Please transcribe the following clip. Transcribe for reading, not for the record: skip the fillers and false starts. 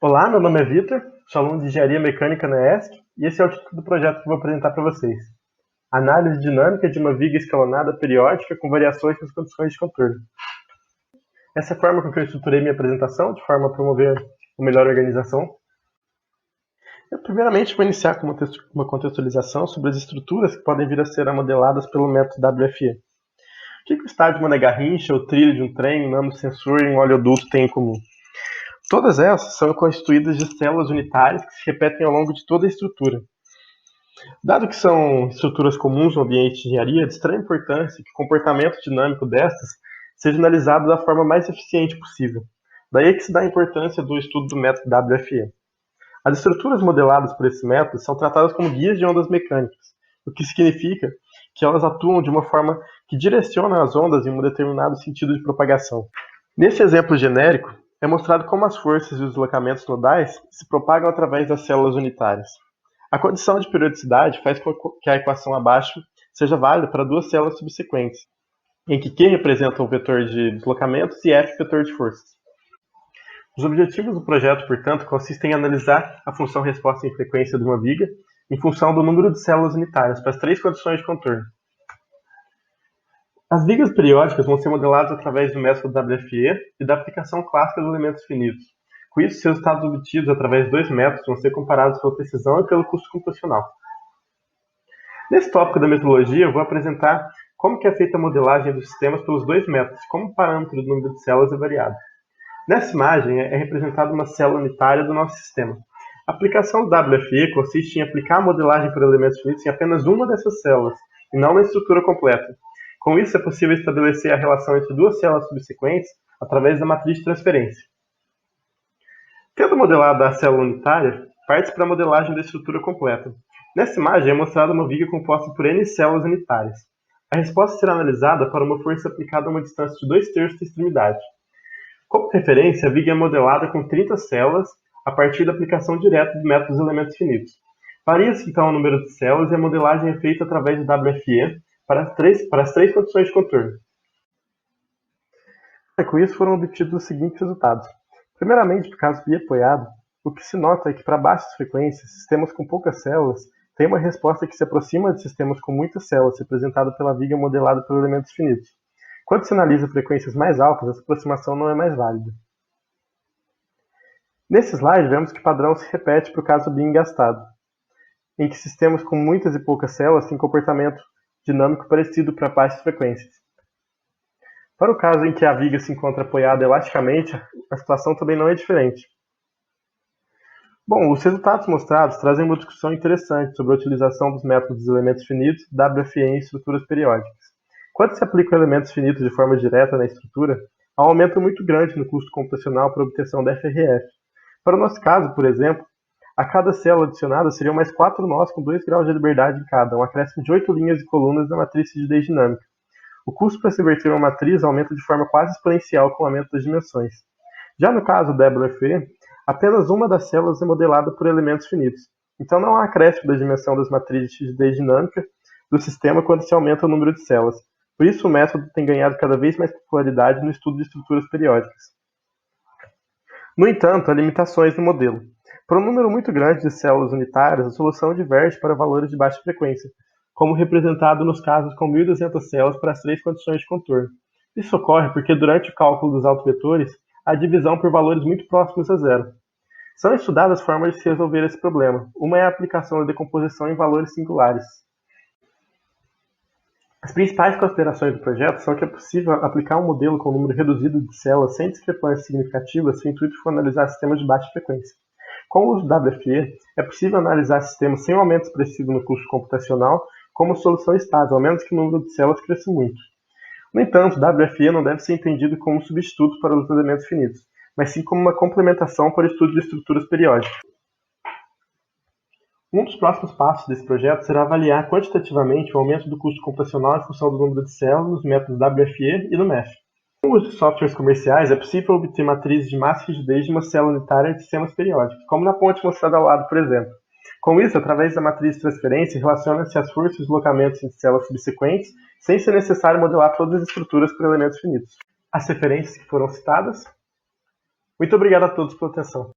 Olá, meu nome é Vitor, sou aluno de Engenharia Mecânica na ESC e esse é o título do projeto que vou apresentar para vocês. Análise dinâmica de uma viga escalonada periódica com variações nas condições de contorno. Essa é a forma com que eu estruturei minha apresentação, de forma a promover uma melhor organização. Primeiramente, vou iniciar com uma contextualização sobre as estruturas que podem vir a ser modeladas pelo método WFE. O que o estádio de uma garrincha, o trilho de um trem, um nanosensor e um oleoduto têm em comum? Todas essas são constituídas de células unitárias que se repetem ao longo de toda a estrutura. Dado que são estruturas comuns no ambiente de engenharia, é de extrema importância que o comportamento dinâmico destas seja analisado da forma mais eficiente possível. Daí é que se dá a importância do estudo do método WFE. As estruturas modeladas por esse método são tratadas como guias de ondas mecânicas, o que significa que elas atuam de uma forma que direciona as ondas em um determinado sentido de propagação. Nesse exemplo genérico, é mostrado como as forças e os deslocamentos nodais se propagam através das células unitárias. A condição de periodicidade faz com que a equação abaixo seja válida para duas células subsequentes, em que Q representa o vetor de deslocamentos e F vetor de forças. Os objetivos do projeto, portanto, consistem em analisar a função resposta em frequência de uma viga em função do número de células unitárias para as três condições de contorno. As vigas periódicas vão ser modeladas através do método WFE e da aplicação clássica dos elementos finitos. Com isso, os resultados obtidos através de dois métodos vão ser comparados pela precisão e pelo custo computacional. Nesse tópico da metodologia, eu vou apresentar como que é feita a modelagem dos sistemas pelos dois métodos, como o parâmetro do número de células é variado. Nessa imagem é representada uma célula unitária do nosso sistema. A aplicação do WFE consiste em aplicar a modelagem por elementos finitos em apenas uma dessas células, e não na estrutura completa. Com isso, é possível estabelecer a relação entre duas células subsequentes através da matriz de transferência. Tendo modelado a célula unitária, parte-se para a modelagem da estrutura completa. Nessa imagem é mostrada uma viga composta por N células unitárias. A resposta será analisada para uma força aplicada a uma distância de 2/3 da extremidade. Como referência, a viga é modelada com 30 células a partir da aplicação direta do método dos elementos finitos. Varia-se então o número de células e a modelagem é feita através do WFE para as três condições de contorno. Com isso foram obtidos os seguintes resultados. Primeiramente, no caso biapoiado, o que se nota é que para baixas frequências, sistemas com poucas células têm uma resposta que se aproxima de sistemas com muitas células, representada pela viga modelada por elementos finitos. Quando se analisa frequências mais altas, essa aproximação não é mais válida. Nesse slide, vemos que o padrão se repete para o caso bi-engastado, em que sistemas com muitas e poucas células têm comportamento dinâmico parecido para baixas frequências. Para o caso em que a viga se encontra apoiada elasticamente, a situação também não é diferente. Bom, os resultados mostrados trazem uma discussão interessante sobre a utilização dos métodos dos elementos finitos WFE em estruturas periódicas. Quando se aplicam elementos finitos de forma direta na estrutura, há um aumento muito grande no custo computacional para a obtenção da FRF. Para o nosso caso, por exemplo, a cada célula adicionada seriam mais 4 nós com 2 graus de liberdade em cada, um acréscimo de 8 linhas e colunas na matriz de rigidez dinâmica. O custo para se inverter uma matriz aumenta de forma quase exponencial com o aumento das dimensões. Já no caso do WFE, apenas uma das células é modelada por elementos finitos, então não há acréscimo da dimensão das matrizes de rigidez dinâmica do sistema quando se aumenta o número de células. Por isso, o método tem ganhado cada vez mais popularidade no estudo de estruturas periódicas. No entanto, há limitações no modelo. Para um número muito grande de células unitárias, a solução diverge para valores de baixa frequência, como representado nos casos com 1.200 células para as três condições de contorno. Isso ocorre porque, durante o cálculo dos autovetores, há divisão por valores muito próximos a zero. São estudadas formas de se resolver esse problema. Uma é a aplicação da decomposição em valores singulares. As principais considerações do projeto são que é possível aplicar um modelo com um número reduzido de células sem discrepâncias significativas se o intuito for analisar sistemas de baixa frequência. Com o uso do WFE, é possível analisar sistemas sem um aumento expressivo no custo computacional como solução estável, a menos que o número de células cresça muito. No entanto, o WFE não deve ser entendido como substituto para os elementos finitos, mas sim como uma complementação para o estudo de estruturas periódicas. Um dos próximos passos desse projeto será avaliar quantitativamente o aumento do custo computacional em função do número de células nos métodos WFE e do MEF. Com o uso de softwares comerciais, é possível obter matrizes de massa e rigidez de uma célula unitária de sistemas periódicos, como na ponte mostrada ao lado, por exemplo. Com isso, através da matriz de transferência, relaciona-se as forças e deslocamentos entre células subsequentes, sem ser necessário modelar todas as estruturas por elementos finitos. As referências que foram citadas. Muito obrigado a todos pela atenção.